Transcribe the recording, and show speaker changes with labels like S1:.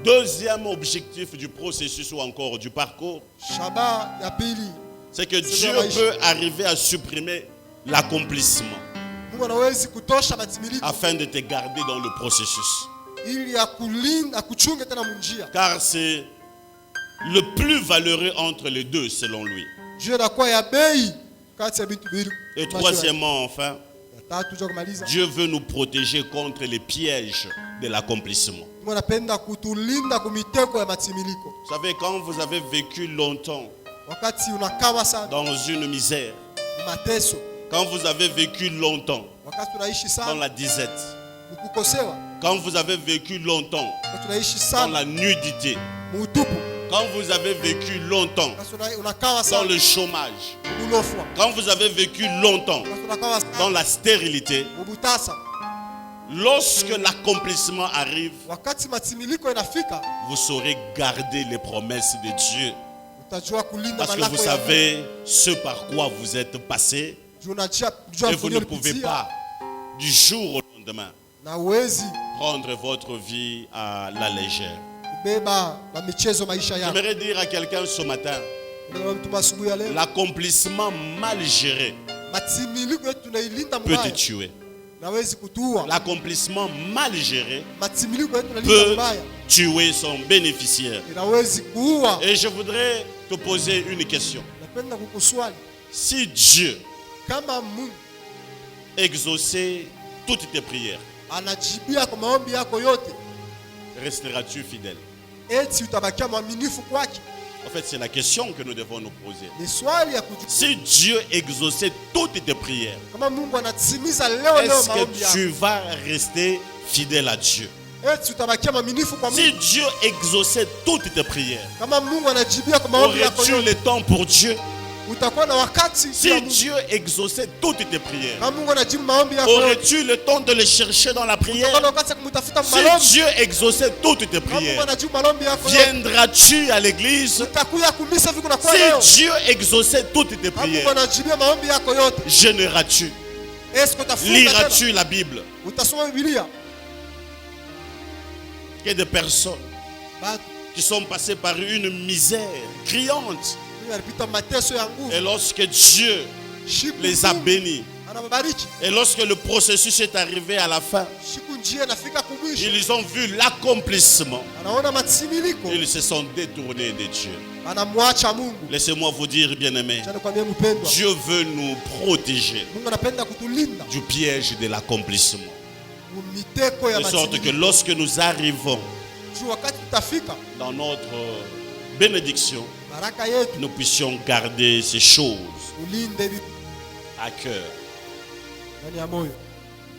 S1: deuxième objectif du processus ou encore du parcours, c'est que Dieu peut arriver à supprimer l'accomplissement afin de te garder dans le processus. Car c'est le plus valeureux entre les deux selon lui. Et troisièmement, enfin, Dieu veut nous protéger contre les pièges de l'accomplissement. Vous savez, quand vous avez vécu longtemps dans une misère, quand vous avez vécu longtemps dans la disette, quand vous avez vécu longtemps dans la nudité, quand vous avez vécu longtemps dans le chômage, quand vous avez vécu longtemps dans la stérilité, lorsque l'accomplissement arrive, vous saurez garder les promesses de Dieu. Parce que vous savez ce par quoi vous êtes passé. Et vous ne pouvez pas, du jour au lendemain, prendre votre vie à la légère. J'aimerais dire à quelqu'un ce matin, l'accomplissement mal géré peut te tuer. L'accomplissement mal géré peut tuer son bénéficiaire. Et je voudrais te poser une question. Si Dieu exauçait toutes tes prières, resteras-tu fidèle? En fait, c'est la question que nous devons nous poser. Si Dieu exauçait toutes tes prières, est-ce que tu vas rester fidèle à Dieu? Si Dieu exauçait toutes tes prières, aurais-tu le temps pour Dieu? Si Dieu exauçait toutes tes prières, aurais-tu le temps de le chercher dans la prière? Si Dieu exauçait toutes tes prières, viendras-tu à l'église? Si Dieu exauçait toutes tes prières, jeûneras-tu? Liras-tu la Bible? Il y a des personnes qui sont passées par une misère criante. Et lorsque Dieu les a bénis, et lorsque le processus est arrivé à la fin, ils ont vu l'accomplissement. Ils se sont détournés de Dieu. Laissez-moi vous dire, bien-aimés, Dieu veut nous protéger du piège de l'accomplissement. De sorte que lorsque nous arrivons dans notre bénédiction, nous puissions garder ces choses à cœur.